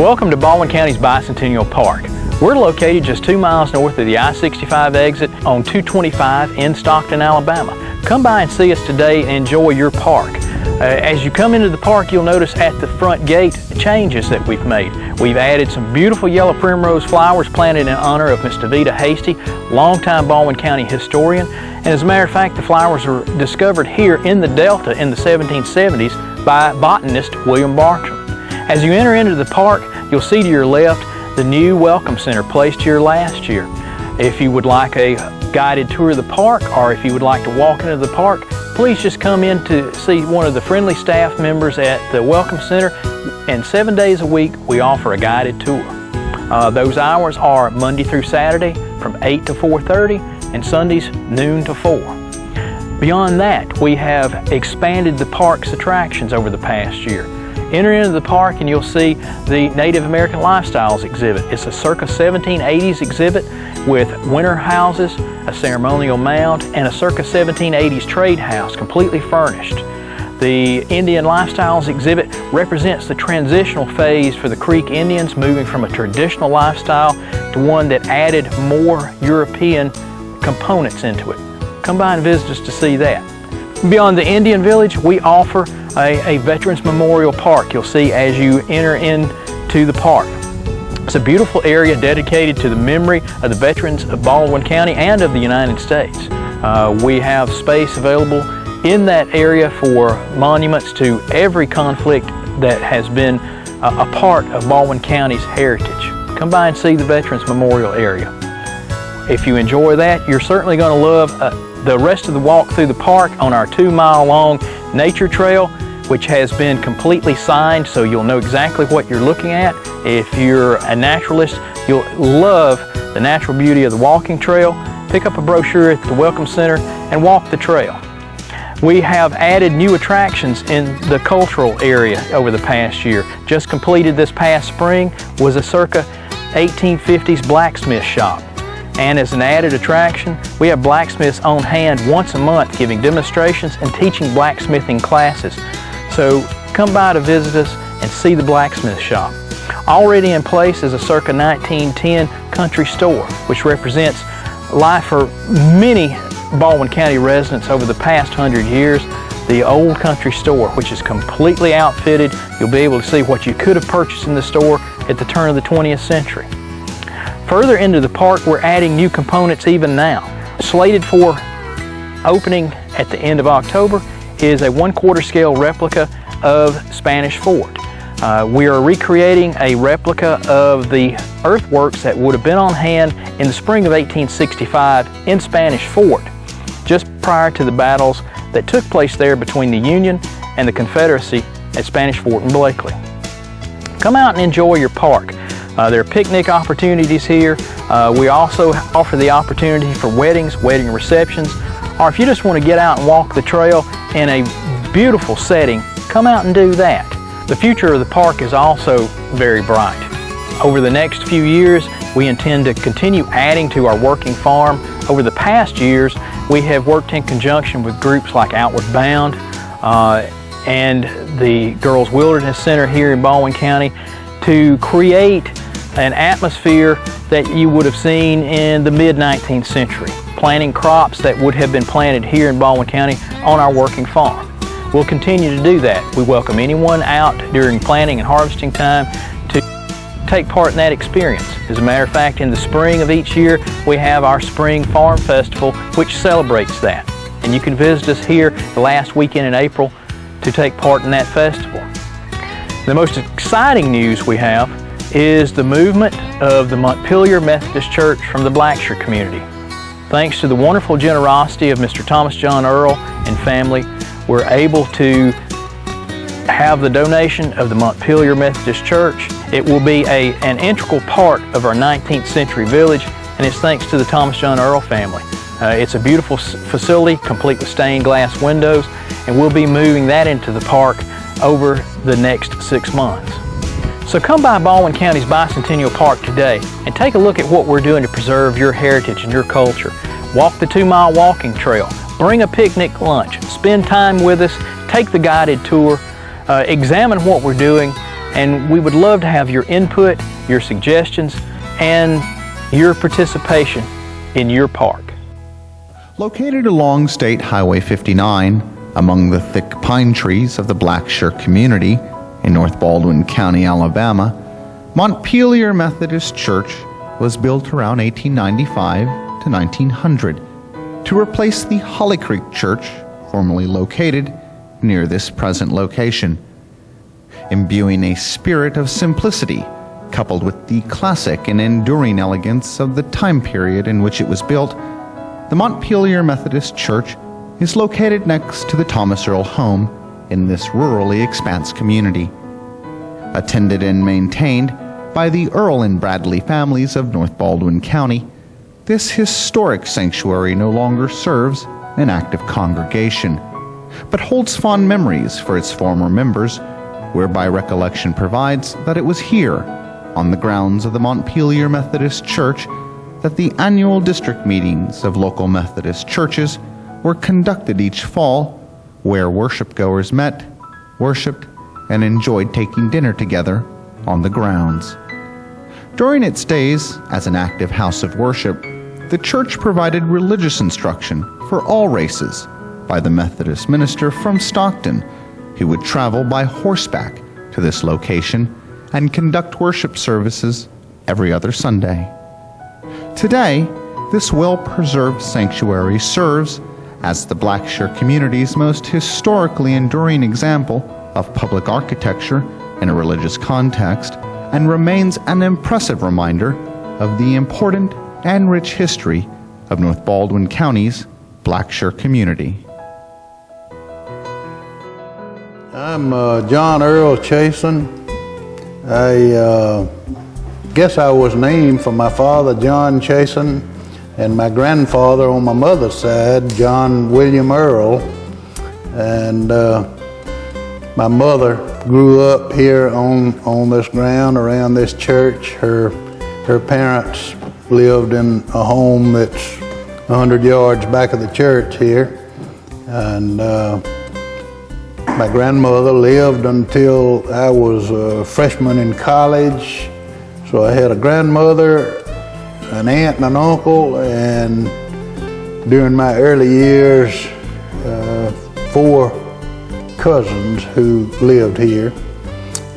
Welcome to Baldwin County's Bicentennial Park. We're located just 2 miles north of the I-65 exit on 225 in Stockton, Alabama. Come by and see us today and enjoy your park. As you come into the park, you'll notice at the front gate changes that we've made. We've added some beautiful yellow primrose flowers planted in honor of Miss Davita Hasty, longtime Baldwin County historian. And as a matter of fact, the flowers were discovered here in the Delta in the 1770s by botanist William Bartram. As you enter into the park, you'll see to your left the new Welcome Center placed here last year. If you would like a guided tour of the park, or if you would like to walk into the park, please just come in to see one of the friendly staff members at the Welcome Center. And 7 days a week, we offer a guided tour. Those hours are Monday through Saturday from 8 to 4:30 and Sundays noon to 4. Beyond that, we have expanded the park's attractions over the past year. Enter into the park and you'll see the Native American Lifestyles exhibit. It's a circa 1780s exhibit with winter houses, a ceremonial mound, and a circa 1780s trade house completely furnished. The Indian Lifestyles exhibit represents the transitional phase for the Creek Indians, moving from a traditional lifestyle to one that added more European components into it. Come by and visit us to see that. Beyond the Indian Village, we offer a Veterans Memorial Park you'll see as you enter into the park. It's a beautiful area dedicated to the memory of the veterans of Baldwin County and of the United States. We have space available in that area for monuments to every conflict that has been a part of Baldwin County's heritage. Come by and see the Veterans Memorial area. If you enjoy that, you're certainly going to love the rest of the walk through the park on our 2-mile-long nature trail, which has been completely signed so you'll know exactly what you're looking at. If you're a naturalist, you'll love the natural beauty of the walking trail. Pick up a brochure at the Welcome Center and walk the trail. We have added new attractions in the cultural area over the past year. Just completed this past spring was a circa 1850s blacksmith shop. And as an added attraction, we have blacksmiths on hand once a month giving demonstrations and teaching blacksmithing classes. So come by to visit us and see the blacksmith shop. Already in place is a circa 1910 country store, which represents life for many Baldwin County residents over the past 100 years. The old country store, which is completely outfitted. You'll be able to see what you could have purchased in the store at the turn of the 20th century. Further into the park, we're adding new components even now. Slated for opening at the end of October is a 1/4 scale replica of Spanish Fort. We are recreating a replica of the earthworks that would have been on hand in the spring of 1865 in Spanish Fort, just prior to the battles that took place there between the Union and the Confederacy at Spanish Fort in Blakely. Come out and enjoy your park. There are picnic opportunities here. We also offer the opportunity for weddings, wedding receptions, or if you just want to get out and walk the trail in a beautiful setting, come out and do that. The future of the park is also very bright. Over the next few years, we intend to continue adding to our working farm. Over the past years, we have worked in conjunction with groups like Outward Bound and the Girls Wilderness Center here in Baldwin County to create an atmosphere that you would have seen in the mid-19th century, planting crops that would have been planted here in Baldwin County on our working farm. We'll continue to do that. We welcome anyone out during planting and harvesting time to take part in that experience. As a matter of fact, in the spring of each year, we have our Spring Farm Festival, which celebrates that. And you can visit us here the last weekend in April to take part in that festival. The most exciting news we have is the movement of the Montpelier Methodist Church from the Blackshear community. Thanks to the wonderful generosity of Mr. Thomas John Earl and family, we're able to have the donation of the Montpelier Methodist Church. It will be an integral part of our 19th century village, and it's thanks to the Thomas John Earl family. It's a beautiful facility, complete with stained glass windows, and we'll be moving that into the park over the next 6 months. So come by Baldwin County's Bicentennial Park today and take a look at what we're doing to preserve your heritage and your culture. Walk the 2-mile walking trail, bring a picnic lunch, spend time with us, take the guided tour, examine what we're doing, and we would love to have your input, your suggestions, and your participation in your park. Located along State Highway 59, among the thick pine trees of the Blackshirt community in North Baldwin County, Alabama, Montpelier Methodist Church was built around 1895 to 1900 to replace the Holly Creek Church, formerly located near this present location. Imbuing a spirit of simplicity, coupled with the classic and enduring elegance of the time period in which it was built, the Montpelier Methodist Church is located next to the Thomas Earl home in this rurally expanse community. Attended and maintained by the Earl and Bradley families of North Baldwin County, this historic sanctuary no longer serves an active congregation, but holds fond memories for its former members, whereby recollection provides that it was here, on the grounds of the Montpelier Methodist Church, that the annual district meetings of local Methodist churches were conducted each fall, where worship-goers met, worshiped, and enjoyed taking dinner together on the grounds. During its days as an active house of worship, the church provided religious instruction for all races by the Methodist minister from Stockton, who would travel by horseback to this location and conduct worship services every other Sunday. Today, this well-preserved sanctuary serves as the Blackshirt community's most historically enduring example of public architecture in a religious context, and remains an impressive reminder of the important and rich history of North Baldwin County's Blackshirt community. I'm John Earl Chasen. I guess I was named for my father, John Chasen, and my grandfather on my mother's side, John William Earl. And my mother grew up here on this ground around this church. Her parents lived in a home that's 100 yards back of the church here. And my grandmother lived until I was a freshman in college. So I had a grandmother, an aunt and an uncle, and during my early years, 4 cousins who lived here.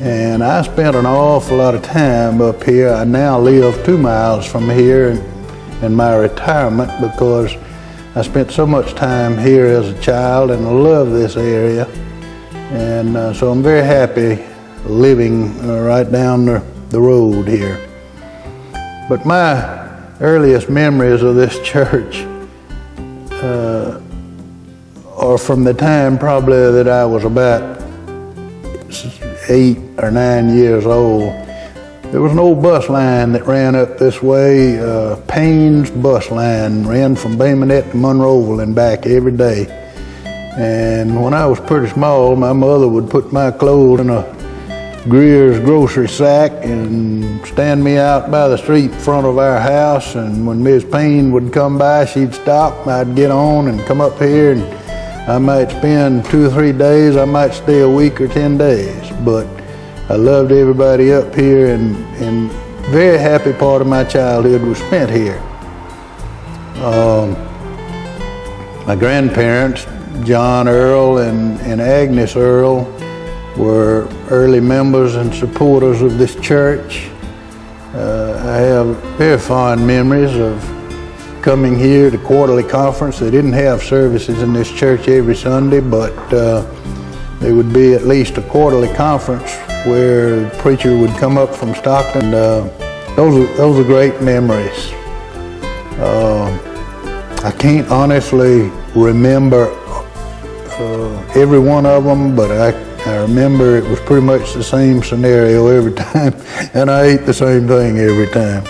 And I spent an awful lot of time up here. I now live 2 miles from here in my retirement because I spent so much time here as a child and I love this area. And so I'm very happy living right down the road here. But my earliest memories of this church are from the time probably that I was about 8 or 9 years old. There was an old bus line that ran up this way. Payne's bus line ran from Baymonette to Monroeville and back every day. And when I was pretty small, my mother would put my clothes in a Greer's grocery sack and stand me out by the street in front of our house. And when Miss Payne would come by, she'd stop. I'd get on and come up here, and I might spend 2 or 3 days. I might stay a week or 10 days. But I loved everybody up here, and very happy part of my childhood was spent here. My grandparents, John Earl and Agnes Earl, were early members and supporters of this church. I have very fond memories of coming here to quarterly conference. They didn't have services in this church every Sunday, but there would be at least a quarterly conference where the preacher would come up from Stockton. Those are great memories. I can't honestly remember every one of them, but I remember it was pretty much the same scenario every time, and I ate the same thing every time.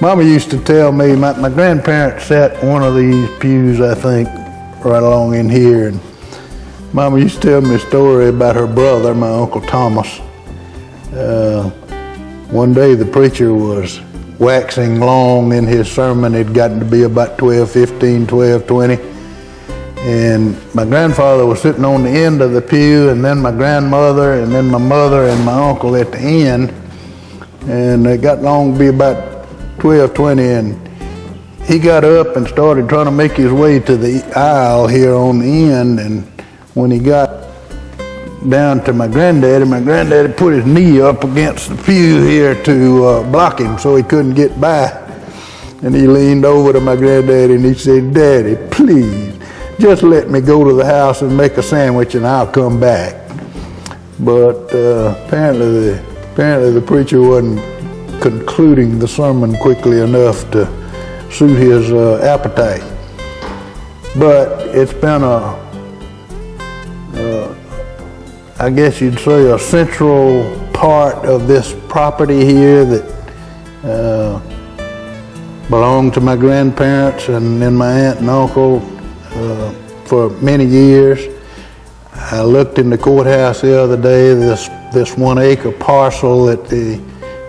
Mama used to tell me, my grandparents sat one of these pews, I think, right along in here, and Mama used to tell me a story about her brother, my Uncle Thomas. One day the preacher was waxing long in his sermon. It'd gotten to be about 12:15, 12:20. And my grandfather was sitting on the end of the pew, and then my grandmother, and then my mother and my uncle at the end. And it got long to be about 12:20, and he got up and started trying to make his way to the aisle here on the end. And when he got down to my granddaddy put his knee up against the pew here to block him so he couldn't get by. And he leaned over to my granddaddy and he said, "Daddy, please, just let me go to the house and make a sandwich and I'll come back." But apparently the preacher wasn't concluding the sermon quickly enough to suit his appetite. But it's been I guess you'd say a central part of this property here that belonged to my grandparents and then my aunt and uncle for many years. I looked in the courthouse the other day. This 1 acre parcel that the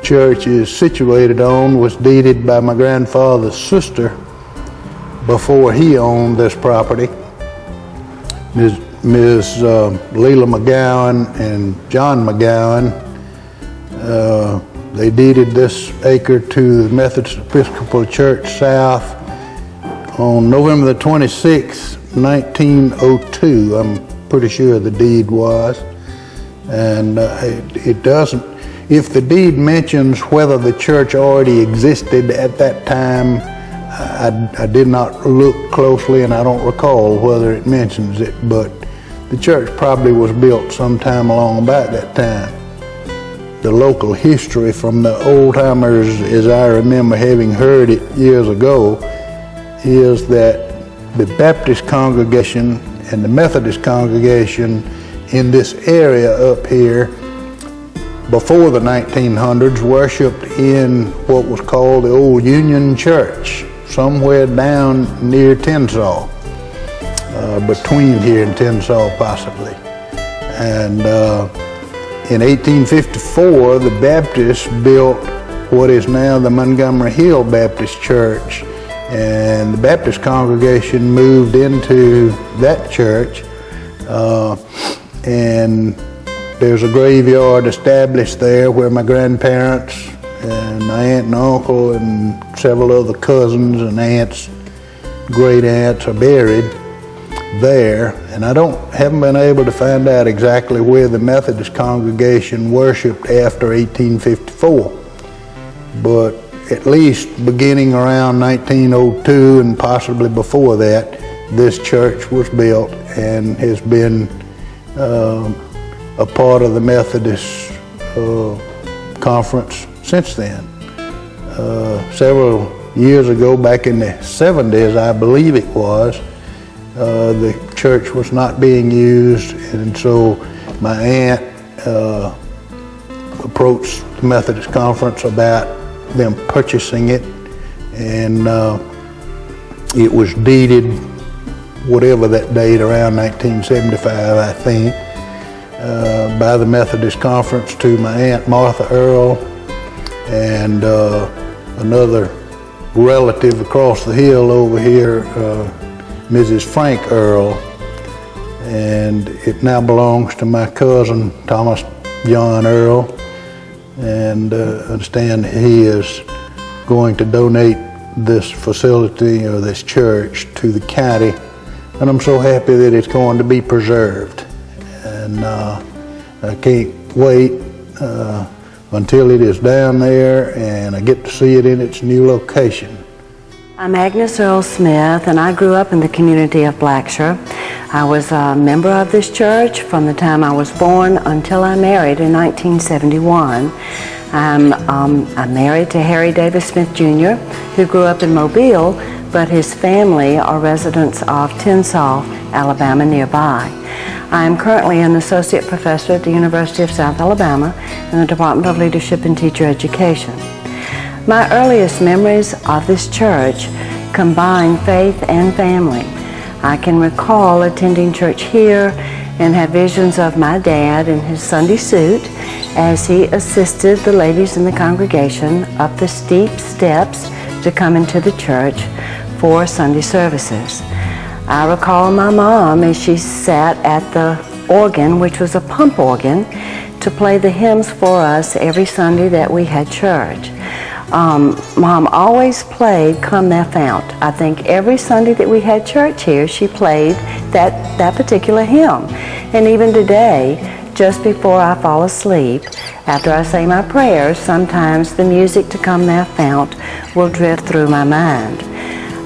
church is situated on was deeded by my grandfather's sister before he owned this property. Ms. Leila McGowan and John McGowan, they deeded this acre to the Methodist Episcopal Church South on November the 26th, 1902. I'm pretty sure the deed was. And it doesn't, if the deed mentions whether the church already existed at that time, I did not look closely and I don't recall whether it mentions it, but the church probably was built sometime along about that time. The local history from the old timers, as I remember having heard it years ago, is that the Baptist congregation and the Methodist congregation in this area up here before the 1900s worshiped in what was called the Old Union Church, somewhere down near Tensas. Between here and Tensas possibly. And in 1854, the Baptists built what is now the Montgomery Hill Baptist Church, and the Baptist congregation moved into that church, and there's a graveyard established there where my grandparents and my aunt and uncle and several other cousins and aunts, great aunts are buried there. And I haven't been able to find out exactly where the Methodist congregation worshiped after 1854, but at least beginning around 1902 and possibly before that, this church was built and has been a part of the Methodist conference since then. Several years ago, back in the 70s, I believe it was, the church was not being used, and so my aunt approached the Methodist conference about them purchasing it, and it was deeded, whatever that date, around 1975, I think, by the Methodist conference to my Aunt Martha Earl and another relative across the hill over here, Mrs. Frank Earl, and it now belongs to my cousin Thomas John Earl, and understand he is going to donate this facility or this church to the county, and I'm so happy that it's going to be preserved, and I can't wait until it is down there and I get to see it in its new location. I'm Agnes Earl Smith, and I grew up in the community of Blacksher. I was a member of this church from the time I was born until I married in 1971. I'm married to Harry Davis Smith Jr., who grew up in Mobile, but his family are residents of Tensas, Alabama, nearby. I am currently an associate professor at the University of South Alabama in the Department of Leadership and Teacher Education. My earliest memories of this church combine faith and family. I can recall attending church here and have visions of my dad in his Sunday suit as he assisted the ladies in the congregation up the steep steps to come into the church for Sunday services. I recall my mom as she sat at the organ, which was a pump organ, to play the hymns for us every Sunday that we had church. Mom always played Come Thou Fount. I think every Sunday that we had church here, she played that particular hymn. And even today, just before I fall asleep, after I say my prayers, sometimes the music to Come Thou Fount will drift through my mind.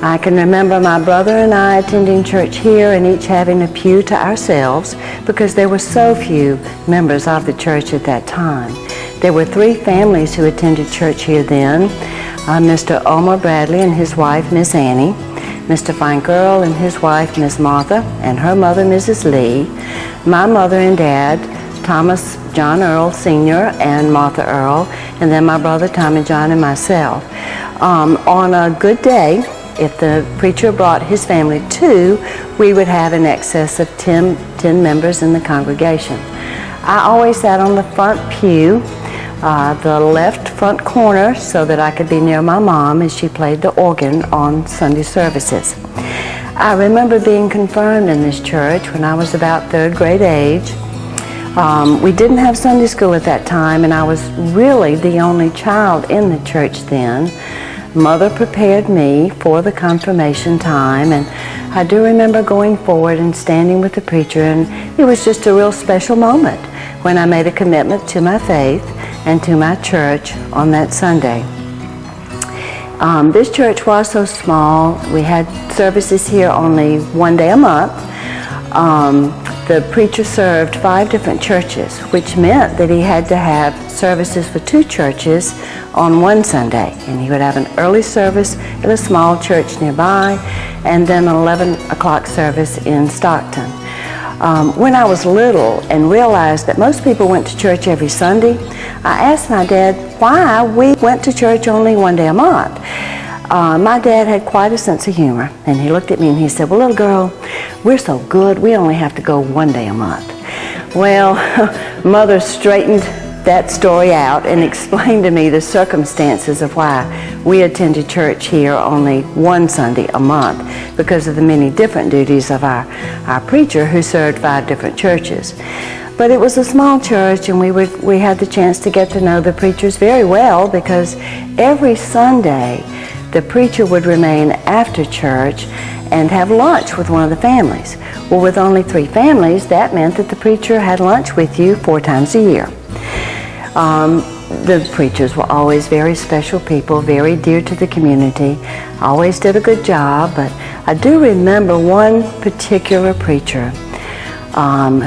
I can remember my brother and I attending church here and each having a pew to ourselves because there were so few members of the church at that time. There were 3 families who attended church here then, Mr. Omar Bradley and his wife, Miss Annie, Mr. Frank Earl and his wife, Miss Martha, and her mother, Mrs. Lee, my mother and dad, Thomas John Earl Sr. and Martha Earl, and then my brother Tommy John and myself. On a good day, if the preacher brought his family too, we would have in excess of 10 members in the congregation. I always sat on the front pew, the left front corner, so that I could be near my mom as she played the organ on Sunday services. I remember being confirmed in this church when I was about 3rd grade age. We didn't have Sunday school at that time, and I was really the only child in the church then. Mother prepared me for the confirmation time, and I do remember going forward and standing with the preacher, and it was just a real special moment when I made a commitment to my faith and to my church on that Sunday. This church was so small. We had services here only one day a month. The preacher served 5 different churches, which meant that he had to have services for 2 churches on one Sunday. And he would have an early service at a small church nearby, and then an 11 o'clock service in Stockton. When I was little and realized that most people went to church every Sunday, I asked my dad why we went to church only one day a month. My dad had quite a sense of humor, and he looked at me and he said, "Well, little girl, we're so good, we only have to go one day a month." Well, Mother straightened that story out and explained to me the circumstances of why we attended church here only one Sunday a month, because of the many different duties of our preacher, who served 5 different churches. But it was a small church, and we had the chance to get to know the preachers very well, because every Sunday the preacher would remain after church and have lunch with one of the families. Well, with only 3 families, that meant that the preacher had lunch with you 4 times a year. The preachers were always very special people, very dear to the community, always did a good job, but I do remember one particular preacher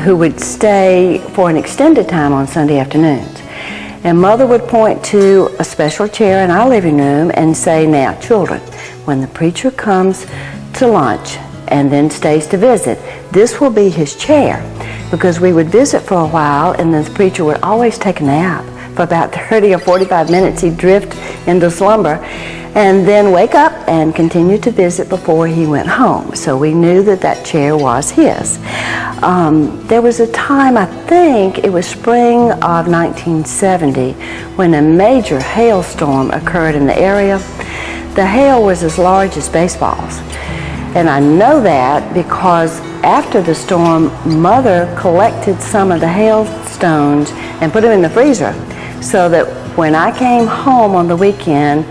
who would stay for an extended time on Sunday afternoons. And Mother would point to a special chair in our living room and say, "Now, children, when the preacher comes to lunch and then stays to visit, this will be his chair," because we would visit for a while, and then the preacher would always take a nap. For about 30 or 45 minutes, he'd drift into slumber and then wake up and continue to visit before he went home. So we knew that that chair was his. There was a time, I think it was spring of 1970, when a major hailstorm occurred in the area. The hail was as large as baseballs. And I know that because after the storm, Mother collected some of the hailstones and put them in the freezer, so that when I came home on the weekend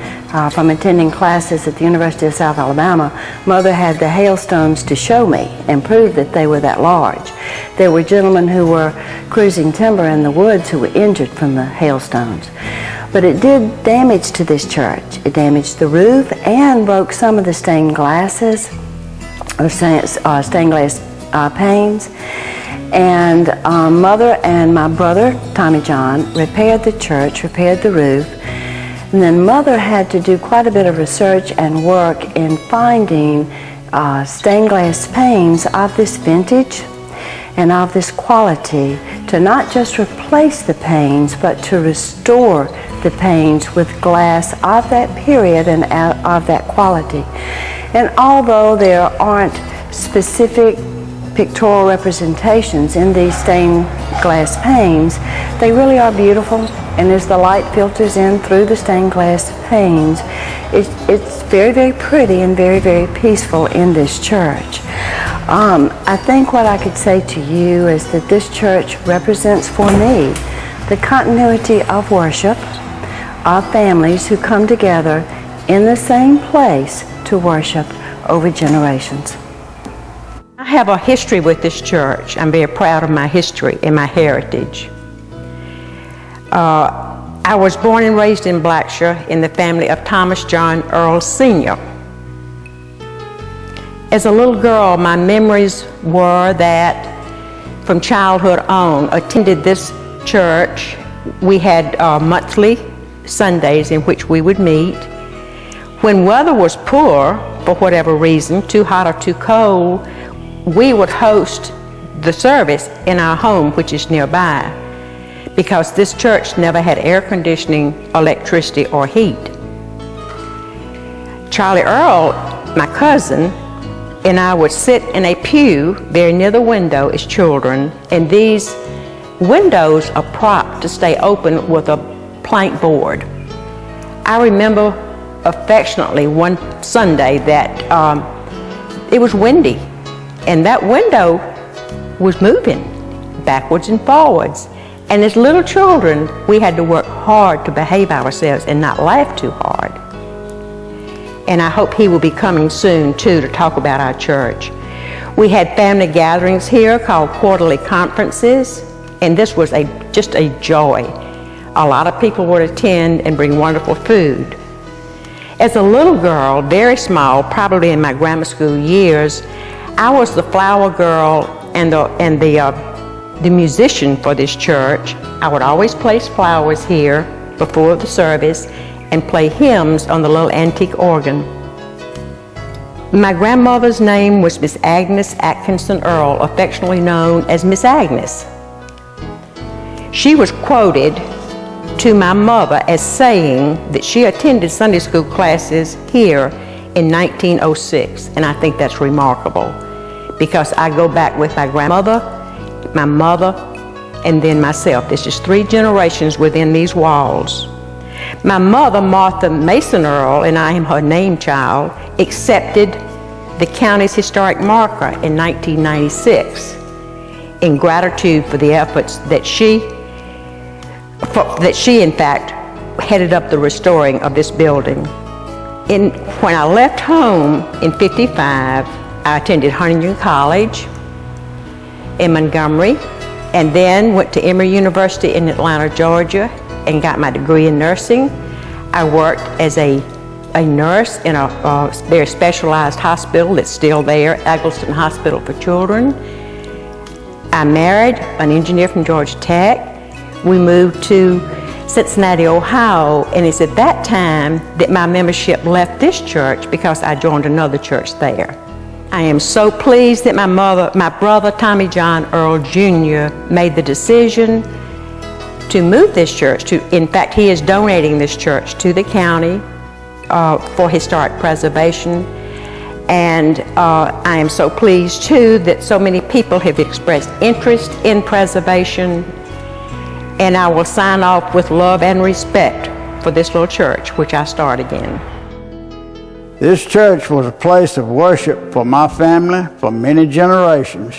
from attending classes at the University of South Alabama, Mother had the hailstones to show me and prove that they were that large. There were gentlemen who were cruising timber in the woods who were injured from the hailstones. But it did damage to this church. It damaged the roof and broke some of the stained glasses, or stained glass panes. And Mother and my brother, Tommy John, repaired the church, repaired the roof. And then Mother had to do quite a bit of research and work in finding stained glass panes of this vintage and of this quality, to not just replace the panes, but to restore the panes with glass of that period and of that quality. And although there aren't specific pictorial representations in these stained glass panes, they really are beautiful, and as the light filters in through the stained glass panes, it's very, very pretty and very, very peaceful in this church. I think what I could say to you is that this church represents for me the continuity of worship, of families who come together in the same place to worship over generations. I have a history with this church. I'm very proud of my history and my heritage. I was born and raised in Blackshire in the family of Thomas John Earl Sr. As a little girl, my memories were that from childhood on, attended this church. We had monthly Sundays in which we would meet. When weather was poor, for whatever reason, too hot or too cold, we would host the service in our home, which is nearby, because this church never had air conditioning, electricity, or heat. Charlie Earl, my cousin, and I would sit in a pew very near the window as children, and these windows are propped to stay open with a plank board. I remember affectionately one Sunday that it was windy, and that window was moving backwards and forwards. And as little children, we had to work hard to behave ourselves and not laugh too hard. And I hope he will be coming soon, too, to talk about our church. We had family gatherings here called quarterly conferences, and this was just a joy. A lot of people would attend and bring wonderful food. As a little girl, very small, probably in my grammar school years, I was the flower girl and the musician for this church. I would always place flowers here before the service and play hymns on the little antique organ. My grandmother's name was Miss Agnes Atkinson Earl, affectionately known as Miss Agnes. She was quoted to my mother as saying that she attended Sunday school classes here in 1906, and I think that's remarkable because I go back with my grandmother, my mother, and then myself. There's just 3 generations within these walls. My mother, Martha Mason Earl, and I am her name child, accepted the county's historic marker in 1996 in gratitude for the efforts that she in fact headed up the restoring of this building. When I left home in '55, I attended Huntington College in Montgomery, and then went to Emory University in Atlanta, Georgia, and got my degree in nursing. I worked as a nurse in a very specialized hospital that's still there, Eggleston Hospital for Children. I married an engineer from Georgia Tech. We moved to Cincinnati, Ohio, and it's at that time that my membership left this church because I joined another church there. I am so pleased that my brother Tommy John Earl Jr. made the decision to move this church. In fact, he is donating this church to the county for historic preservation. And I am so pleased too that so many people have expressed interest in preservation. And I will sign off with love and respect for this little church, which I started in. This church was a place of worship for my family for many generations.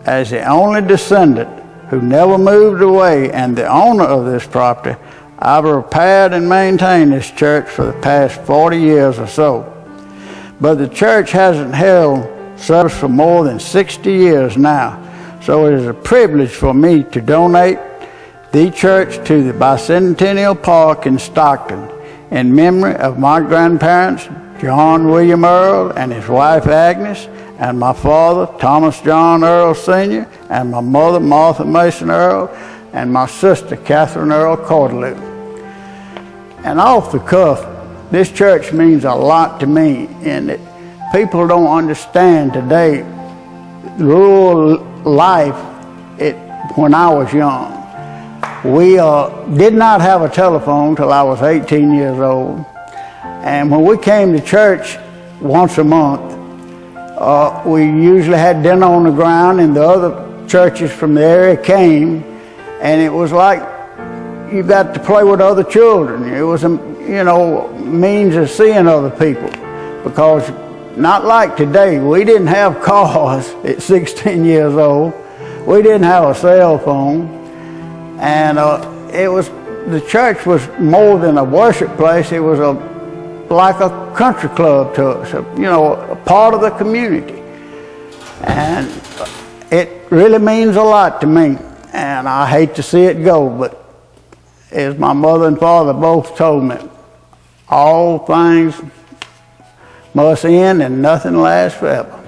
As the only descendant who never moved away and the owner of this property, I've repaired and maintained this church for the past 40 years or so. But the church hasn't held service for more than 60 years now, so it is a privilege for me to donate the church to the Bicentennial Park in Stockton in memory of my grandparents, John William Earl and his wife Agnes, and my father, Thomas John Earl Sr., and my mother, Martha Mason Earl, and my sister, Catherine Earl Cordeloo. And off the cuff, this church means a lot to me, and that people don't understand today rural life when I was young. We did not have a telephone till I was 18 years old. And when we came to church once a month, we usually had dinner on the ground, and the other churches from the area came, and it was like you got to play with other children. It was a means of seeing other people, because not like today. We didn't have cars at 16 years old. We didn't have a cell phone. And the church was more than a worship place. It was like a country club to us, a part of the community. And it really means a lot to me. And I hate to see it go, but as my mother and father both told me, all things must end and nothing lasts forever.